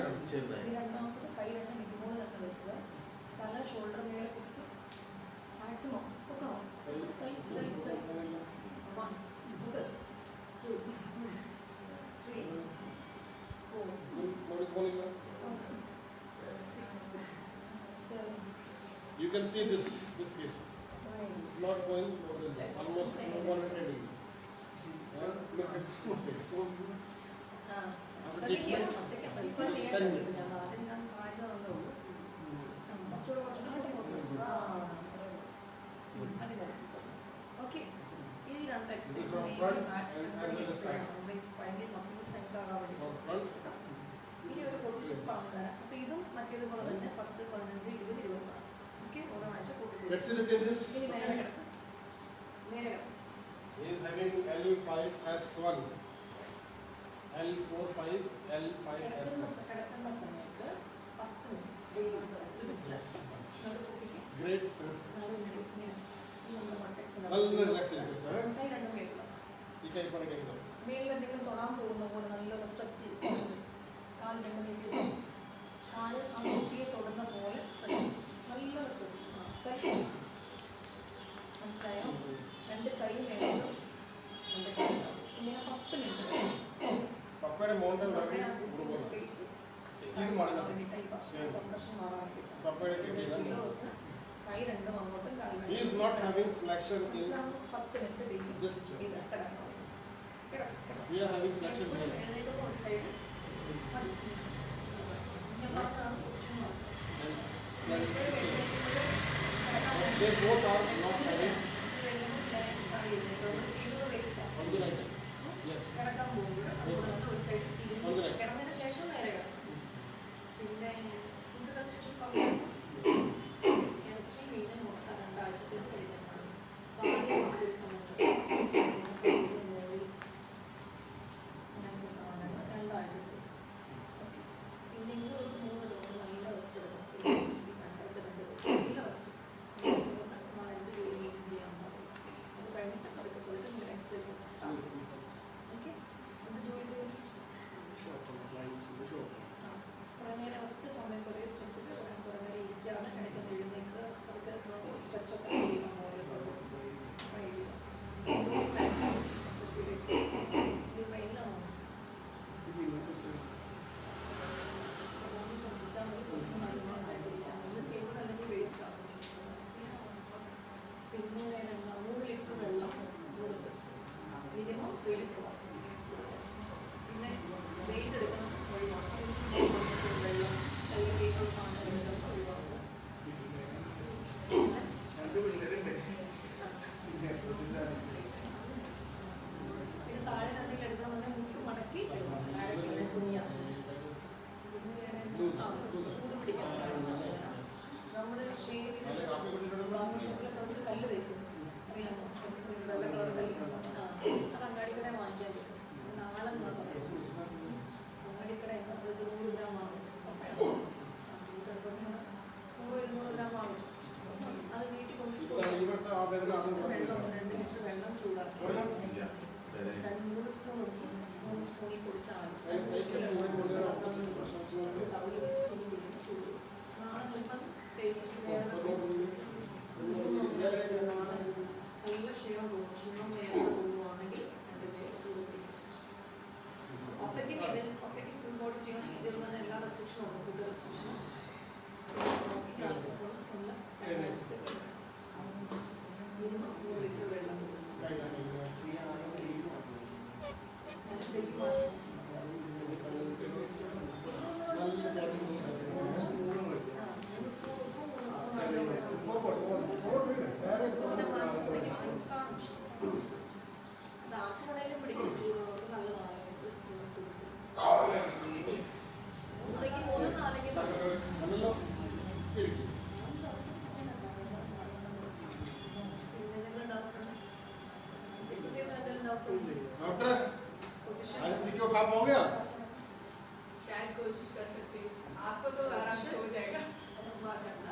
രണ്ടാമത് കൈ രണ്ട് മിനിമോൾ തന്നെ വെക്കുക. തല ഷോൾഡർ മേലെ കൊടുത്ത് മാക്സിമം പൊക്കണോ? Self self self 1 2 3 4 6 7. You can see this case. It's not going more than this. Almost 180. Look at this case. Okay. This is from front and the side. This is a position. Let's see the changes. He is having L5S1, L45, L5S1. Yes. Great. Well, relaxing. You can put it in. Papa mountain space. He is not having flexion in this joint. We are having flexion here. They both are not having. On the right. Yes. On the right.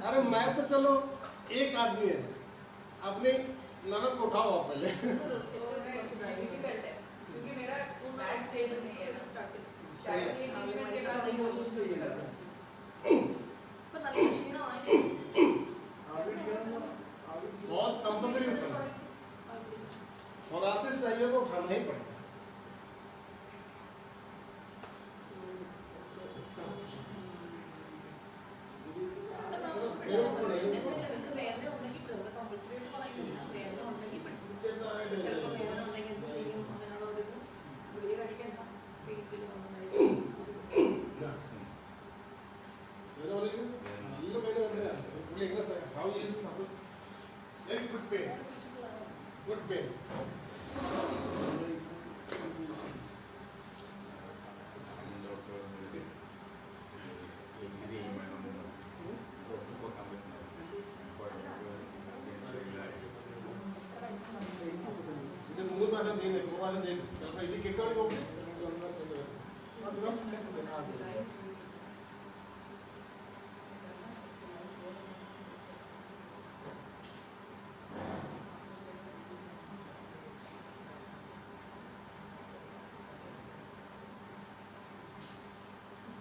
अरे मैं तो चलो एक आदमी है, अपने ननद को उठाओ आप पहले। क्योंकि मेरा ഇത് 3 പ്രാവശ്യം ചെയ്യുന്നത് 3 പ്രാവശ്യം ചെയ്തു ചിലപ്പോൾ ഇത് കിട്ടുവാണെങ്കിൽ നോക്കി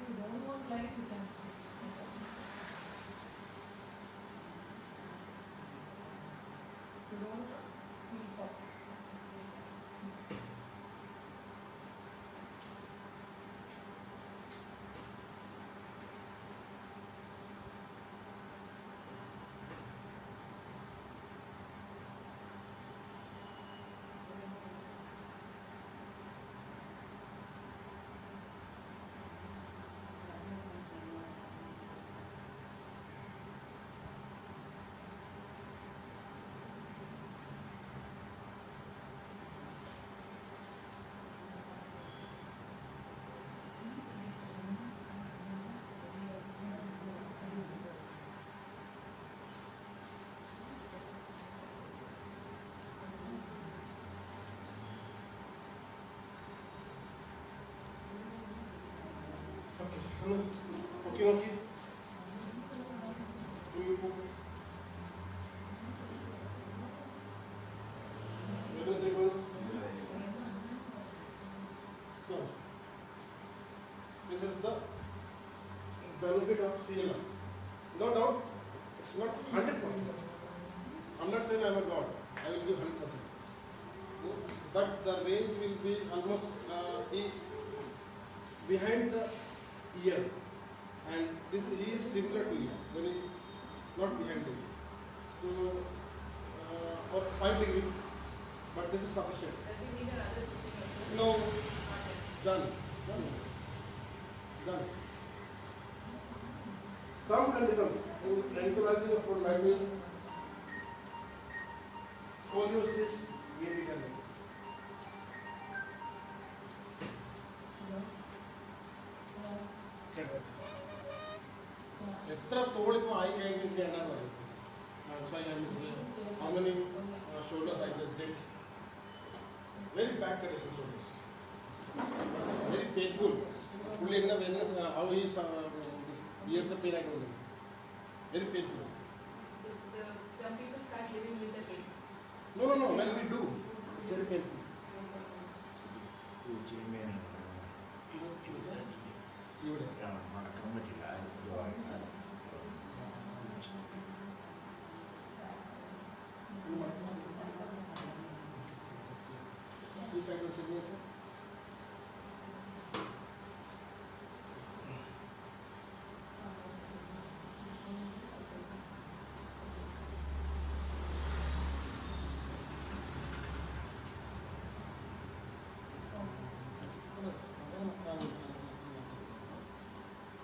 If you don't want light, you can. If you don't, please stop. Okay, okay. This is the benefit of CLR. No doubt, it's not 100%. I'm not saying I'm a god. I will give 100%. But the range will be almost behind the ear, and this is similar to ear, very not behind the ear. So, or 5 degree, but this is sufficient. Does it need another sitting also? No, done. Some conditions in ankylosing spondylitis, scoliosis, may be done. എത്ര തോളിപ്പോൾ ആയി കഴിഞ്ഞിരിക്കേണ്ടെന്ന് പറയും how many shoulders I just did. Very bad condition shoulders. Very painful. Fully in the how is this ear the pain I don't know. Very painful. Some people start living with the pain. No. When we do, it's very painful. This side will change it.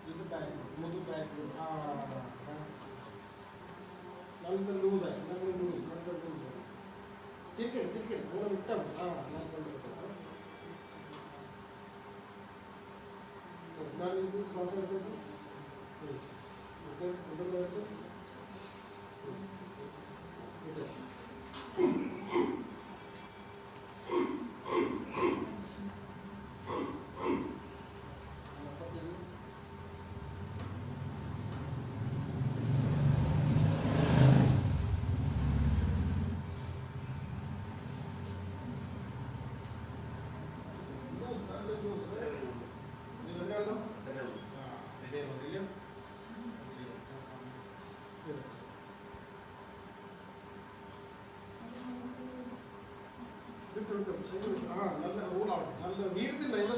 This is back, move back. Now is the loose eye. Now we loose. Take it. I'm going to turn. Now is this muscle attention. നല്ല റൂളാണ് നല്ല വീഴത്തില്ല ഇവിടെ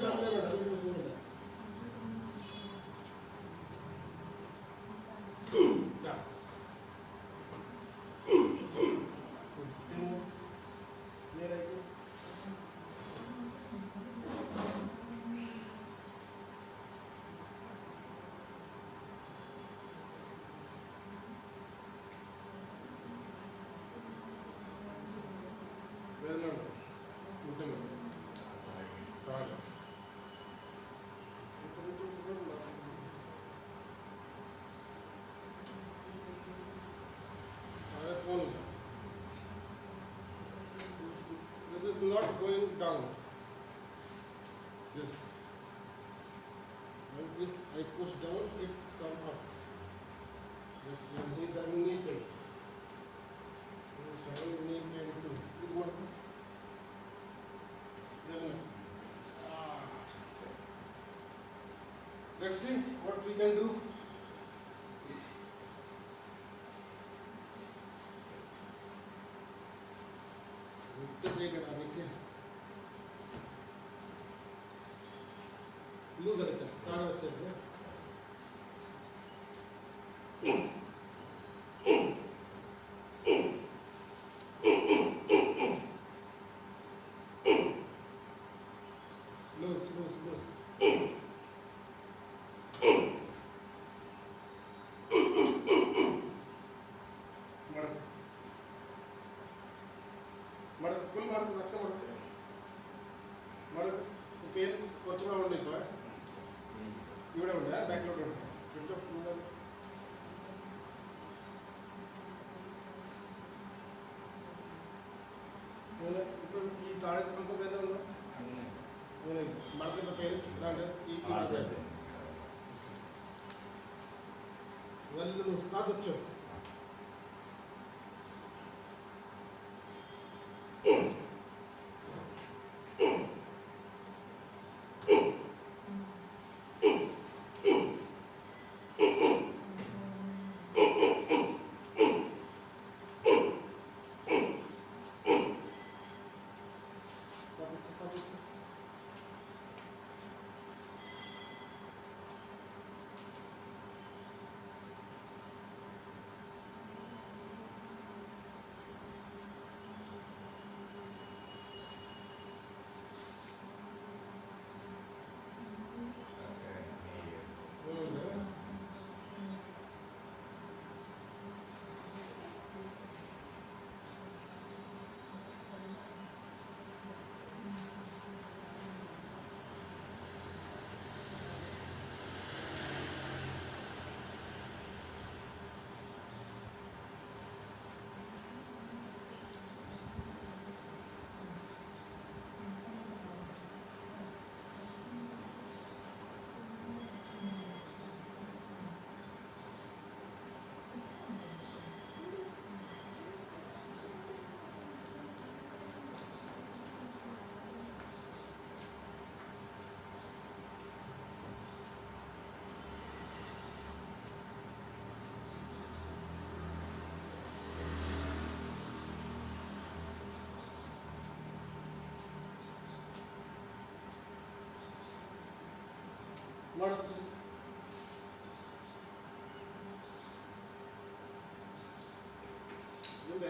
വേദന it down. This. And if I push down, it comes up. Let's see, he's having knee pain. He's having knee pain too. Good one. Let's see what we can do.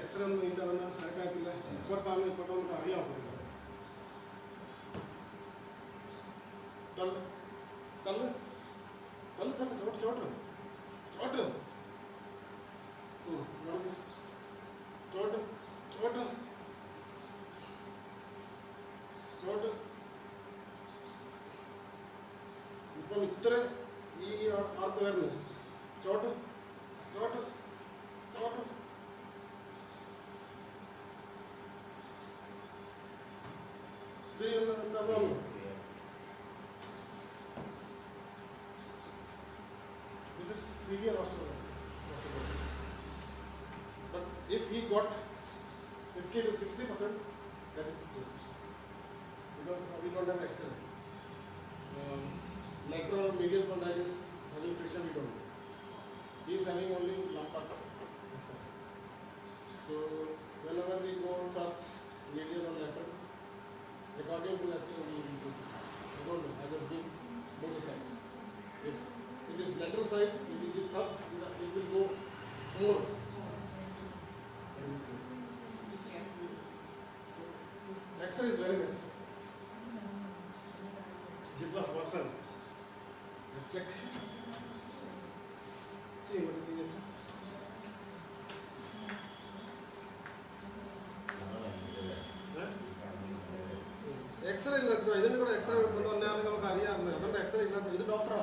X-ray on the internet, I can't tell you. What time you put on the area? Tell this is severe osteoporosis. But if he got 50 to 60%, that is good. Because we don't have X-ray. Lateral medial spondylitis, having friction, we don't know. He is having only lumbar. So whenever we go thrust medial or lateral, according to X-ray, we will do. I don't know. I just give both sides. If it is lateral side, it will be thrust, it will go more. X-ray is very necessary. This was worsened. Check. See what it is. X-ray is not. This is X-ray. But on the other hand, I don't X-ray. This is doctor.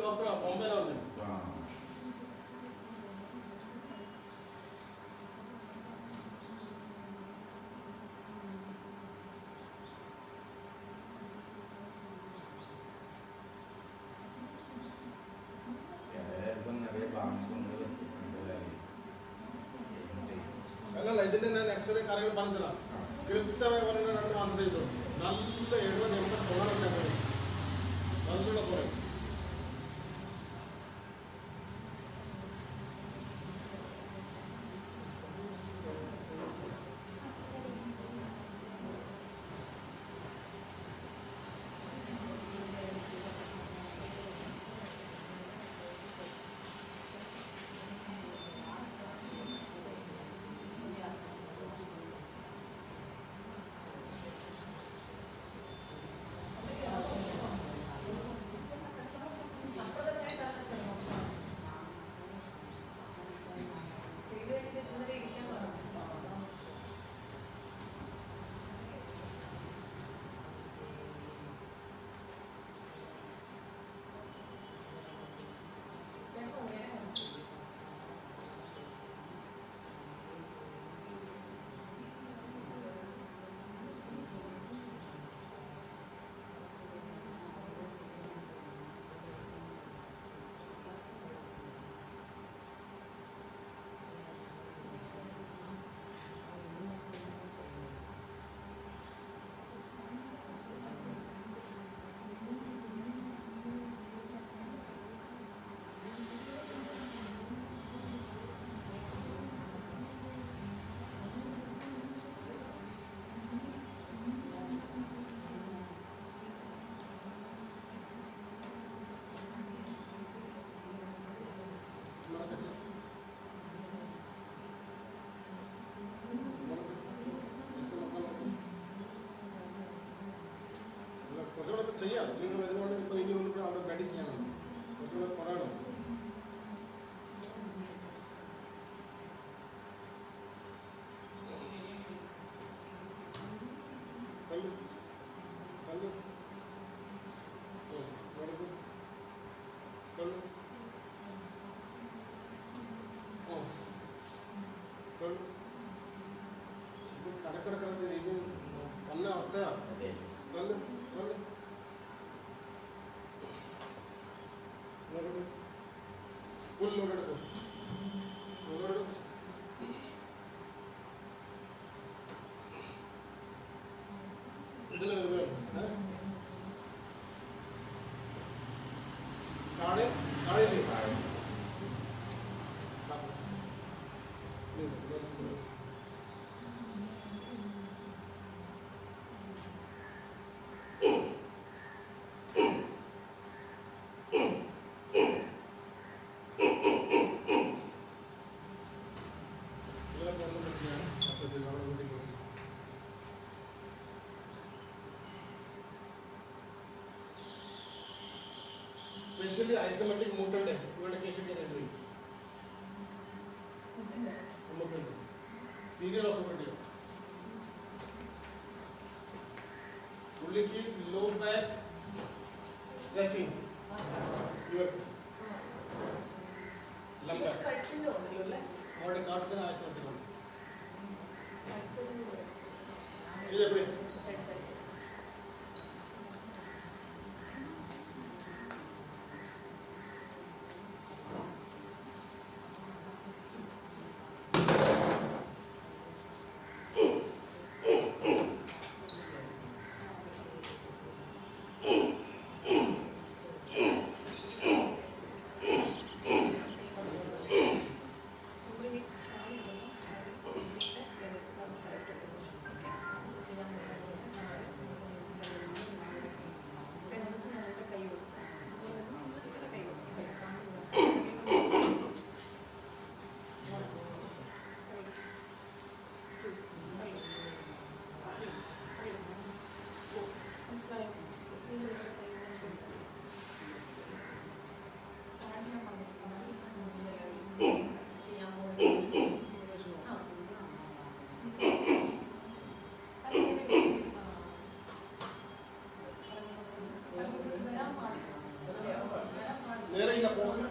Doctor ബോംബെയിലാണ്. അല്ലല്ല, ഇതിന്റെ ഞാൻ x-ray കാര്യങ്ങൾ പറഞ്ഞുതരാം. കൃത്യമായി പറഞ്ഞ 2 മാസം ചെയ്തു. നല്ല 70-80 കൊള്ളാനൊക്കെ പോയി. നല്ല കുറയും. കുറച്ചുകൂടെ ചെയ്യാം. ചെയ്യുന്ന വരുന്നതുകൊണ്ട് ഇപ്പോൾ ഇനി മുന്നിട്ട് അവിടെ റെഡി ചെയ്യണം. കുറച്ചുകൂടെ പറയണം. തള്ളു തള്ളു തള്ളു തള്ളു. ഇത് കടക്കിടക്കിടച്ച് ഇത് നല്ല അവസ്ഥയാണ്. തള്ളു തള്ളു. ഫുൾ ലോഡ് എടുക്കും. ലോഡ് ഇതിൽ താഴെ താഴെ स्पेशली आइसोमेट्रिक मोटर है इवड़े केस के देख रही मोटर सीरियल ऑर्थोपेडिक उल्ली की लो बैक स्ट्रेचिंग यूर लंबा കട്ടിലോ ഉണ്ടല്ലേ മോഡൽ കാർഡിന് ആയിസോമെട്രിക് ഇത് എവിടെ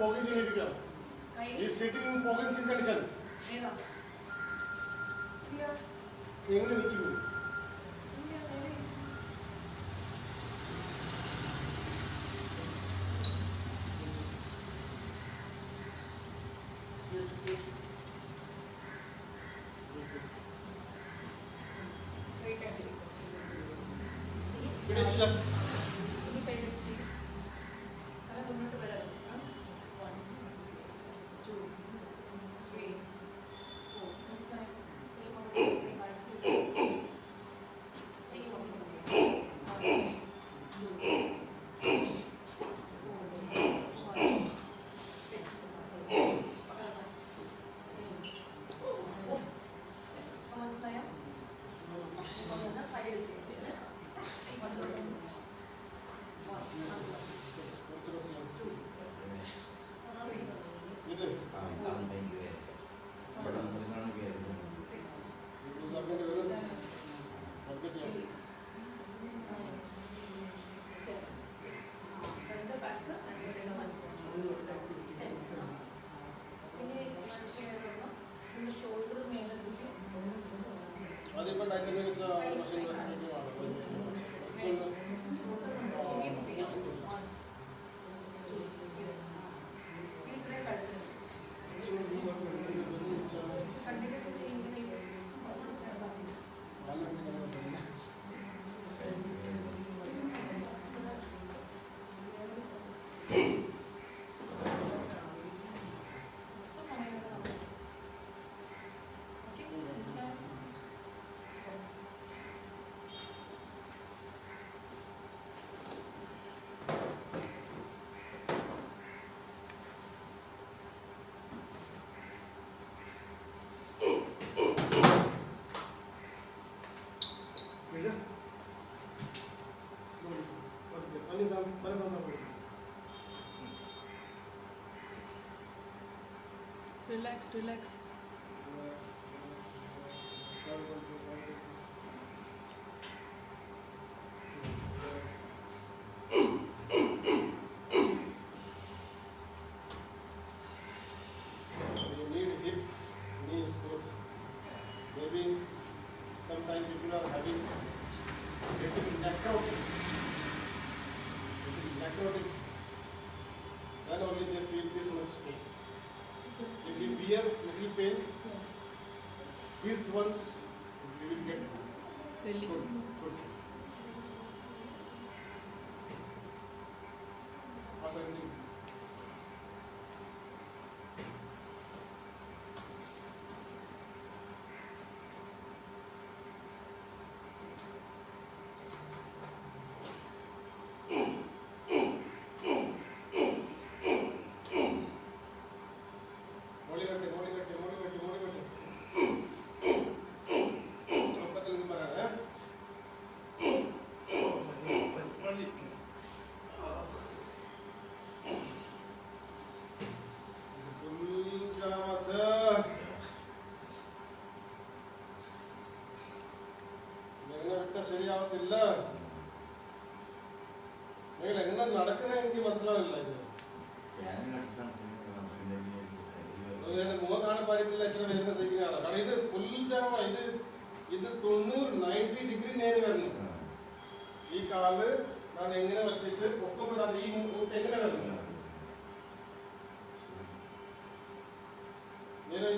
poking ചെയ്യിപ്പിക്കാം. He is sitting in poking condition. എങ്ങനെ നിൽക്കുന്നു? Finish up. Relax, relax. You need hip, knee, both. Maybe sometimes people are getting necrotic. Then only they feel this much pain. If you bear little pain, squeeze once, you will get Relief. good. Ascending. ശരിയാവത്തില്ല. നിങ്ങൾ എങ്ങനെ നടക്കുന്ന എനിക്ക് മനസ്സിലാവില്ല. മുഖം കാണാൻ പാടില്ല എത്ര വേദന സഹിക്കുന്നതാണ്. കാരണം ഇത് ഫുൾ ജാമ. ഇത് 90 ഡിഗ്രി നേരെ വരുന്നു. ഈ കാല് ഞാൻ എങ്ങനെ വെച്ചിട്ട് ഒപ്പം ഈ മുട്ട് എങ്ങനെ വരുന്നു നേരെ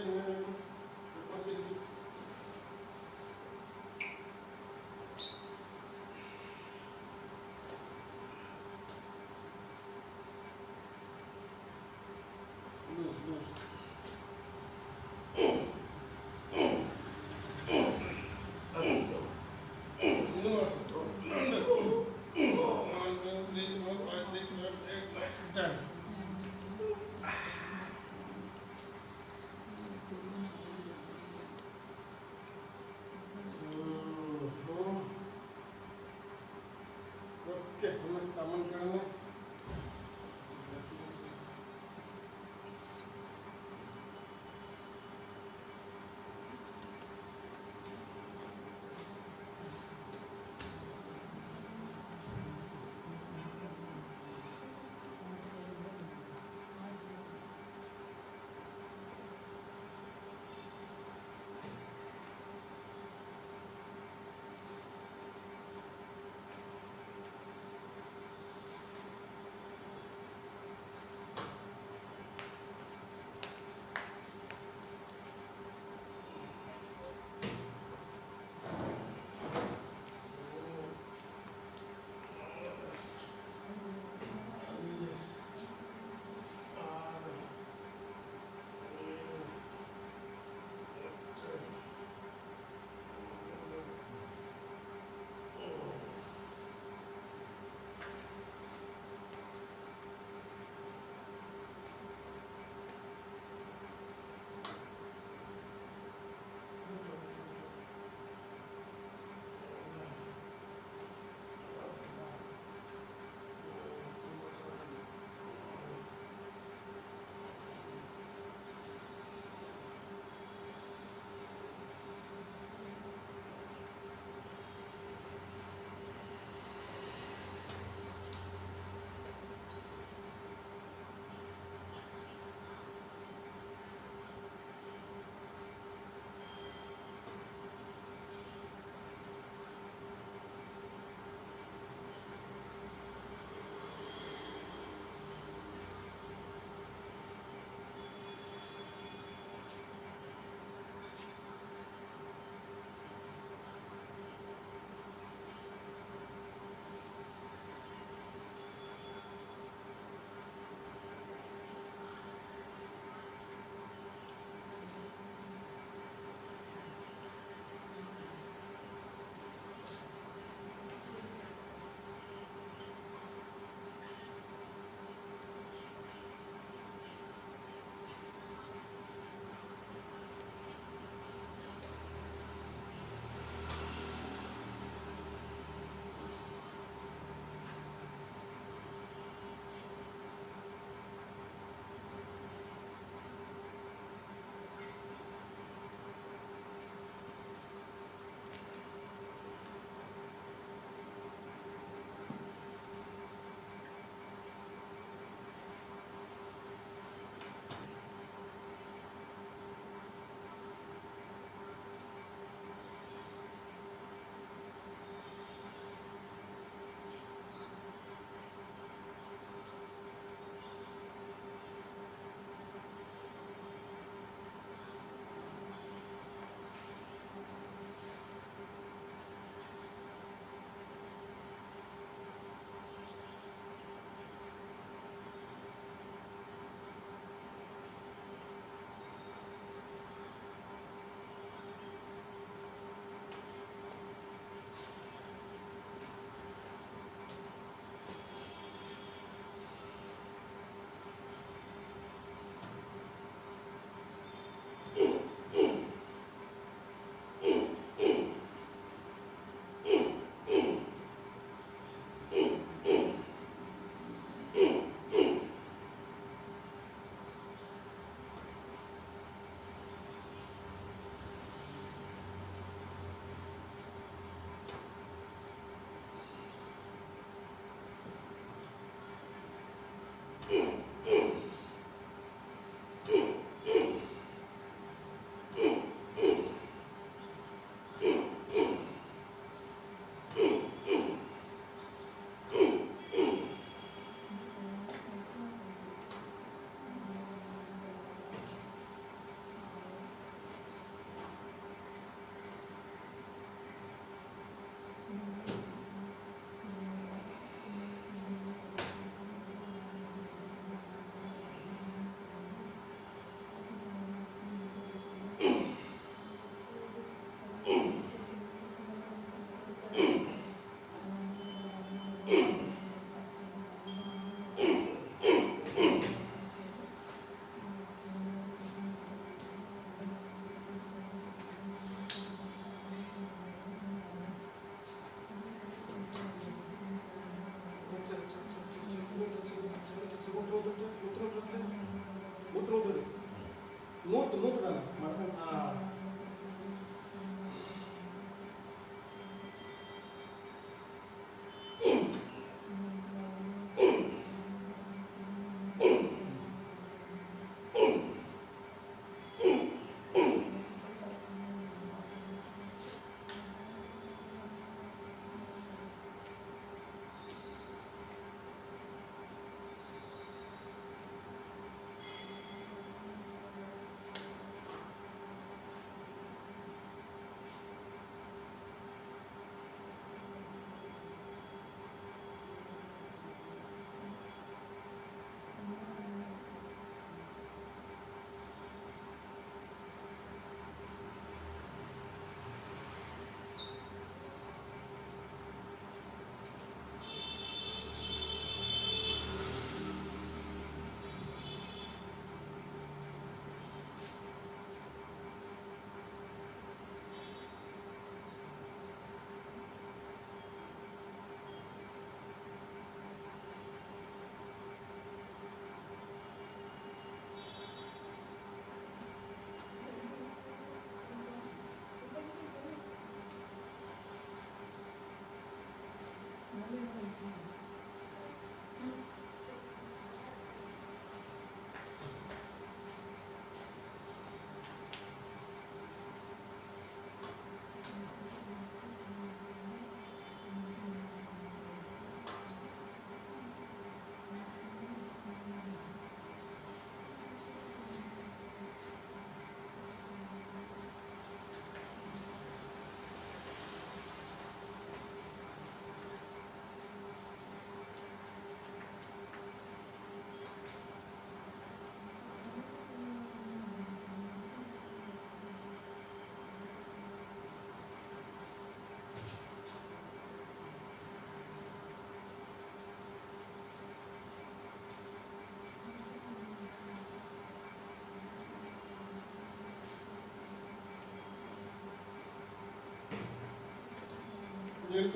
Reality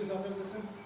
साथ में करते हैं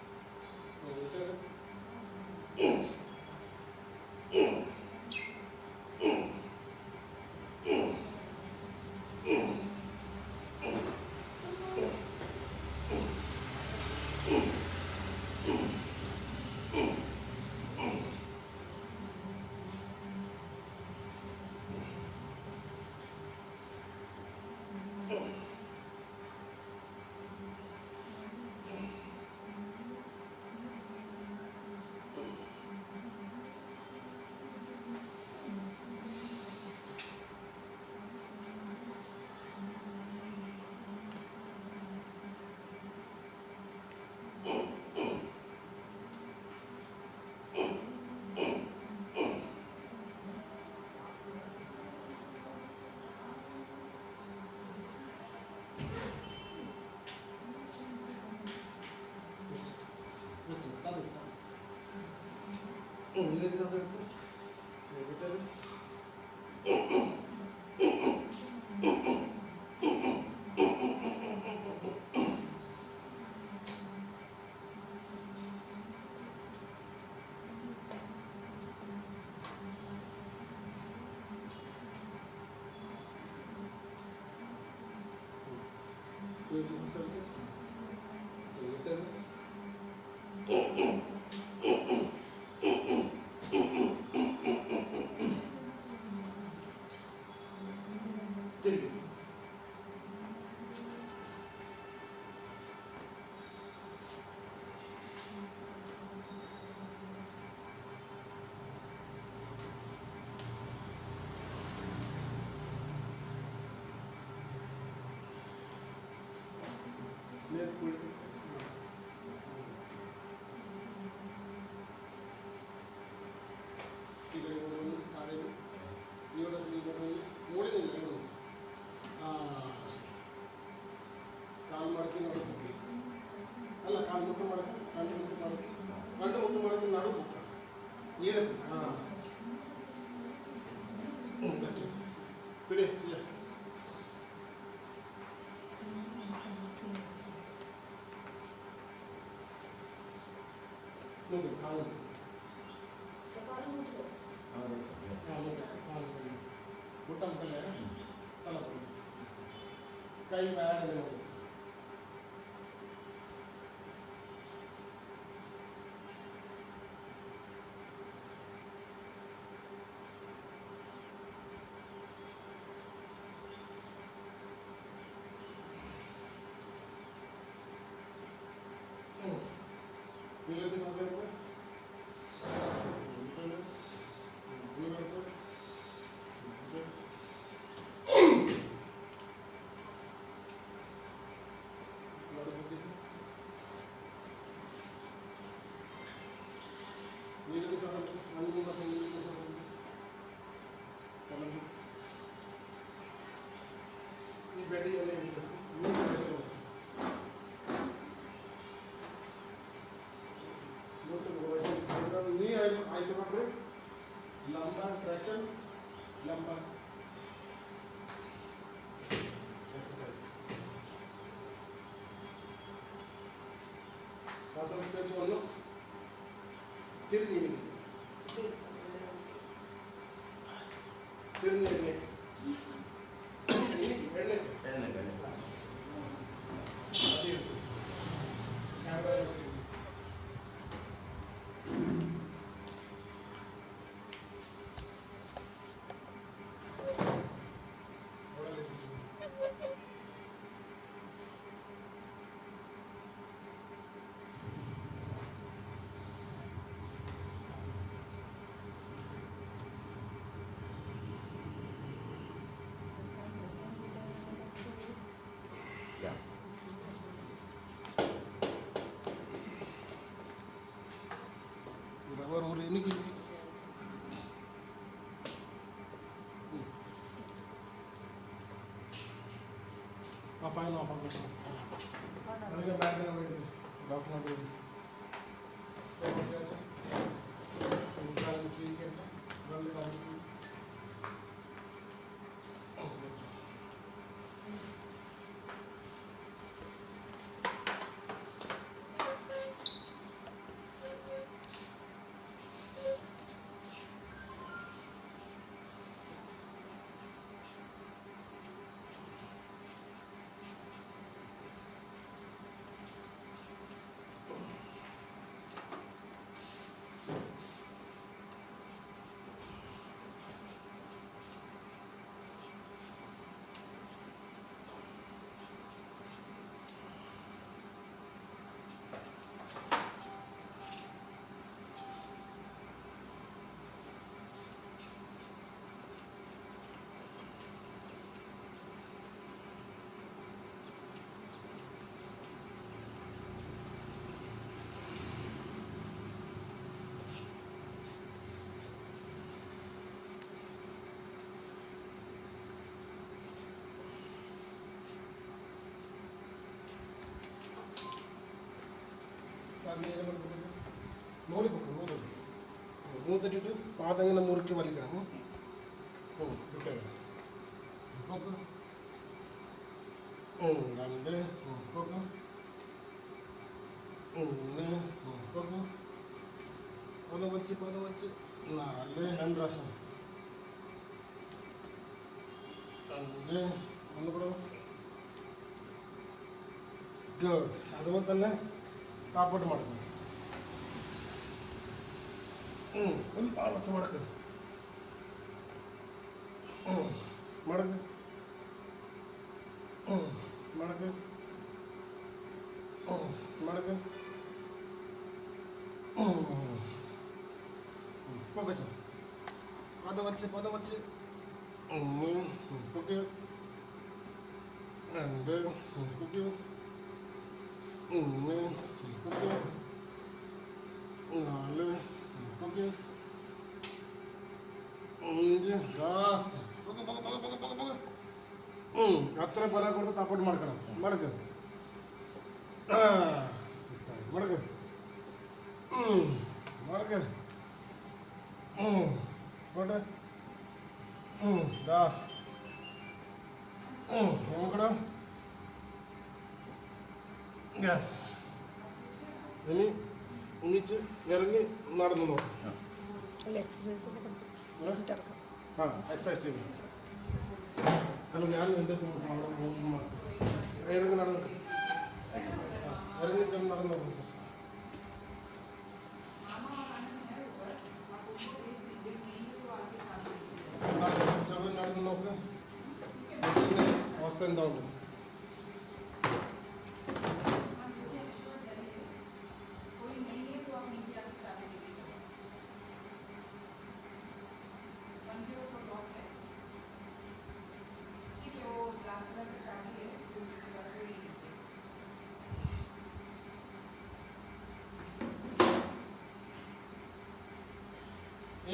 reality साथ में करते हैं ಚಪಾತಿ ಮುಟ್ಟು മുട്ടമുട്ടല്ലേ തല പൊക്കി കൈ വേറെ നീലത്തിൽ നോക്കിയത് ഈ bed knee isometric, lumbar traction, lumbar exercise. Concentrate on the kidney. और इन्हीं की आप आए ना आप मैंने कहा बैठ गया डॉक्टर ने बोल മോളി പൊക്കും മൂന്നിട്ടിട്ട് പാതങ്ങനെ മുറിച്ച് വലിക്കണം കിട്ടേ പൊക്ക് രണ്ട് പൊക്ക് ഒന്ന് പൊക്ക് പത വലിച്ച് നാല് രണ്ട് പ്രാവശ്യം അഞ്ച് ഒന്ന് കൂടെ ഗുഡ് അതുപോലെ തന്നെ താപ്പോട്ട് മടക്കും ഫുൾ പാർവച്ച് മടക്ക് മടക്ക് മടക്ക് മടക്ക് പൊക്കച്ചു പത വച്ച് ഒന്ന് പൊക്ക് രണ്ട് പൊക്ക് ഒന്ന് പൊക്ക് നാല് പൊക്ക് അഞ്ച് ലാസ്റ്റ് അത്ര പല കൊടുത്ത് തപ്പോട്ട് മടക്കണം മടക്ക് മടക്ക് മടക്ക് പോട്ടെ ദാസ് നോക്കണം യെസ് ഇനി ഒന്നിച്ച് ഇറങ്ങി നടന്നു നോക്കാം എക്സസൈസ് ചെയ്യും അല്ല ഞാൻ എൻ്റെ ഇറങ്ങി നടന്നു ഇറങ്ങി ചെന്ന് നടന്നു ചെറുത് നടന്ന് നോക്ക് അവസ്ഥ എന്താ ഉണ്ട്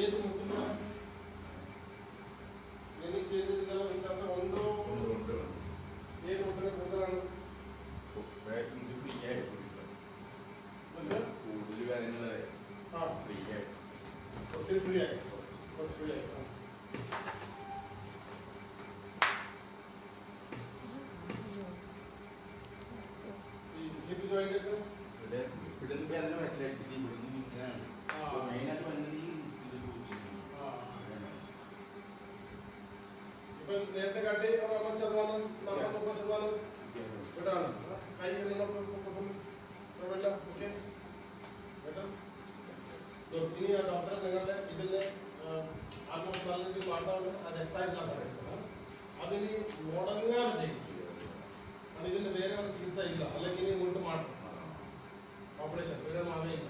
ഏത് മുട്ടിന് എനിക്ക് ചെയ്തിരുന്ന വ്യത്യാസം ഉണ്ടോ ഏത് മുട്ടിന് കൂടുതലാണ് കുറച്ച് ഫ്രീ ആയി കുറച്ച് ഫ്രീ ആയി ഹിപ്പ് ജോയിന്റ് ഒക്കെ ഇപ്പൊ നേരത്തെ കാട്ടി 50%, 40% ഇവിടാണ് കൈ കുഴപ്പമില്ല ഓക്കെ ഇനി ആ ഡോക്ടർ നിങ്ങളുടെ ഇതിന്റെ ആൽമോസ്റ്റ് നല്ല പാട്ടാണ് അത് എക്സസൈസിലാണ് അതിന് മുടങ്ങാതെ ചെയ്യും അത് ഇതിന്റെ വേറെ ചികിത്സ ഇല്ല അല്ലെങ്കിൽ ഇനി മുന്നോട്ട് മാറ്റും ഓപ്പറേഷൻ വേറെ മാവേയില്ല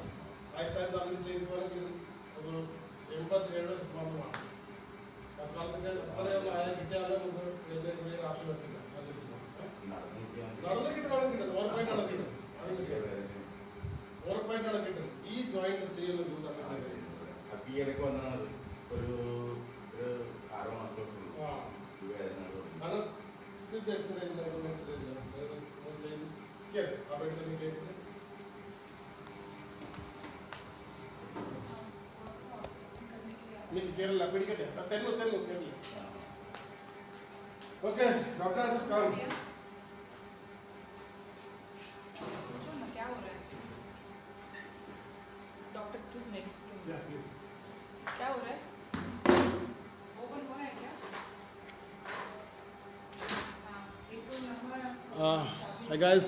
എക്സസൈസ് അതിന് ചെയ്ത് പോലെങ്കിൽ ഒരു 87% തൽക്കാലത്തിന്റെ എത്രയുള്ള ആയം കിട്ടിയാലും നമുക്ക് ഇതിലേക്ക് ആവശ്യം വരത്തില്ല നടന്നിട്ട് ഉറപ്പായിട്ടാണ് കിട്ടുന്നത് ഉറപ്പായിട്ടാണ് കിട്ടുന്നത് ഈ ജോയിന്റ് ചെയ്യുന്ന ഒരു 6 മാസം കാരണം ഇത് എക്സ്റേ ചെയ്ത് അപകടത്തിന് കേട്ടിട്ട് എനിക്ക് കേരള പിടിക്കട്ടെ തരുന്നു കേരള ഓക്കെ ഡോക്ടർ काम क्या हो रहा है डॉक्टर 2 मिनट्स यस यस क्या हो रहा है ओपन हो रहा है क्या हाँ एक तो number Hi guys,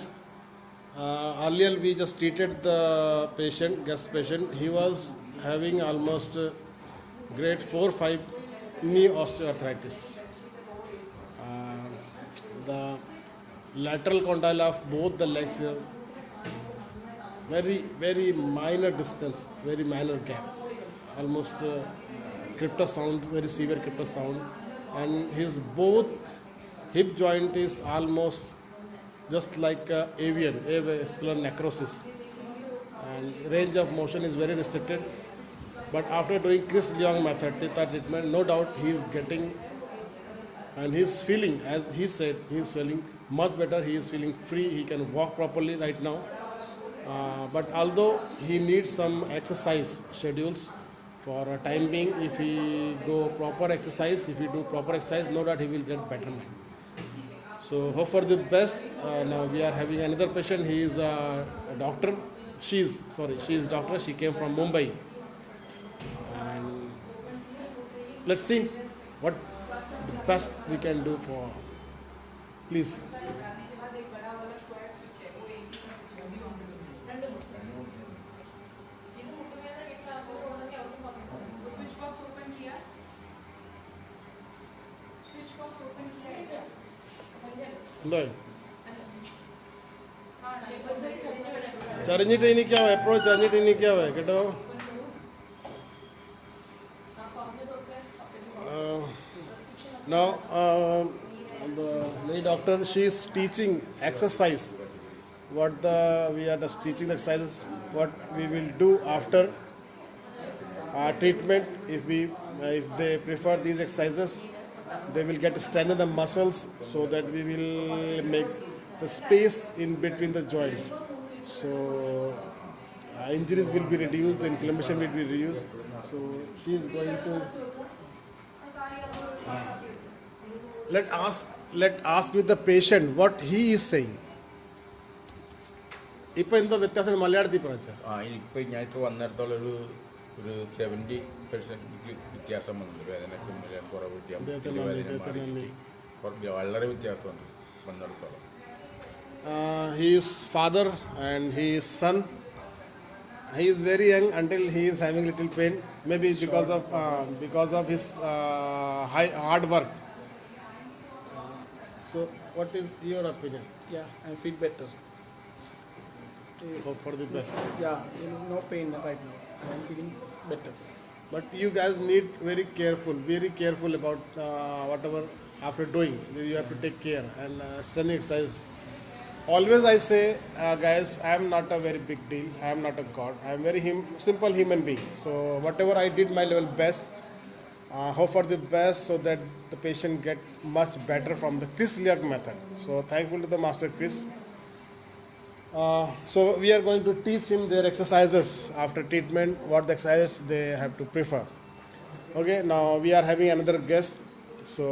earlier we just treated the patient, guest patient. He was having almost grade 4-5 knee osteoarthritis. The lateral condyle of both the legs here, very minor distance, very minor gap, almost cryptosound, very severe cryptosound, and his both hip joint is almost just like avian, avascular necrosis, and range of motion is very restricted. But after doing Chris Leong method, theta treatment, no doubt he is getting, and he is feeling, as he said, he is feeling much better. He is feeling free. He can walk properly right now. But although he needs some exercise schedules for a time being, if he go proper exercise, if he do proper exercise, no doubt he will get betterment. So hope for the best. Now we are having another patient. He is a doctor. She is doctor. She came from Mumbai. And let's see what best we can do for. Please. करने के बाद एक बड़ा वाला square switch है वो AC का switch है भी ऑन कर ಇದು ಮುಟ್ಟುವಾಗ ಇಟ್ಟ ಹೋಗೋಣಕ್ಕೆ ಔಟ್ वो स्विच बॉक्स ओपन किया क्या എന്താ हाँ ചരിഞ്ഞിട്ട് ഇനിക്കാവേ എപ്പോഴും ചരിഞ്ഞിട്ട് ഇനിക്കാവേ കേട്ടോ Now the lady doctor, she is teaching exercise. We are just teaching the exercises. What we will do after treatment. If they prefer these exercises, they will get strengthen the muscles so that we will make the space in between the joints. So injuries will be reduced, the inflammation will be reduced. So she is going to. Let ask with the patient what he is saying. ഇപ്പൊ എന്തോ വ്യത്യാസം മലയാളത്തിൽ പറഞ്ഞ ഇപ്പൊ ഞാനിപ്പോ വന്നിടത്തോളം ഒരു 70% വ്യത്യാസം വന്നു വേദന കുറവ് വളരെ വ്യത്യാസമുണ്ട് വന്നിടത്തോളം. His father and his son. He is very young until he is having little pain. Maybe because of his hard work. So, what is your opinion? Yeah, I feel better. Hope for the best. Yeah, no pain right now. I am feeling better. But you guys need very careful about whatever after doing. You have to take care and strengthening exercise. Always I say, guys, I am not a very big deal. I am not a god. I am very simple human being. So whatever I did my level best, hope for the best so that the patient get much better from the Chris Liak method. So thankful to the master Chris. So we are going to teach him their exercises after treatment, what the exercises they have to prefer. Okay, now we are having another guest. So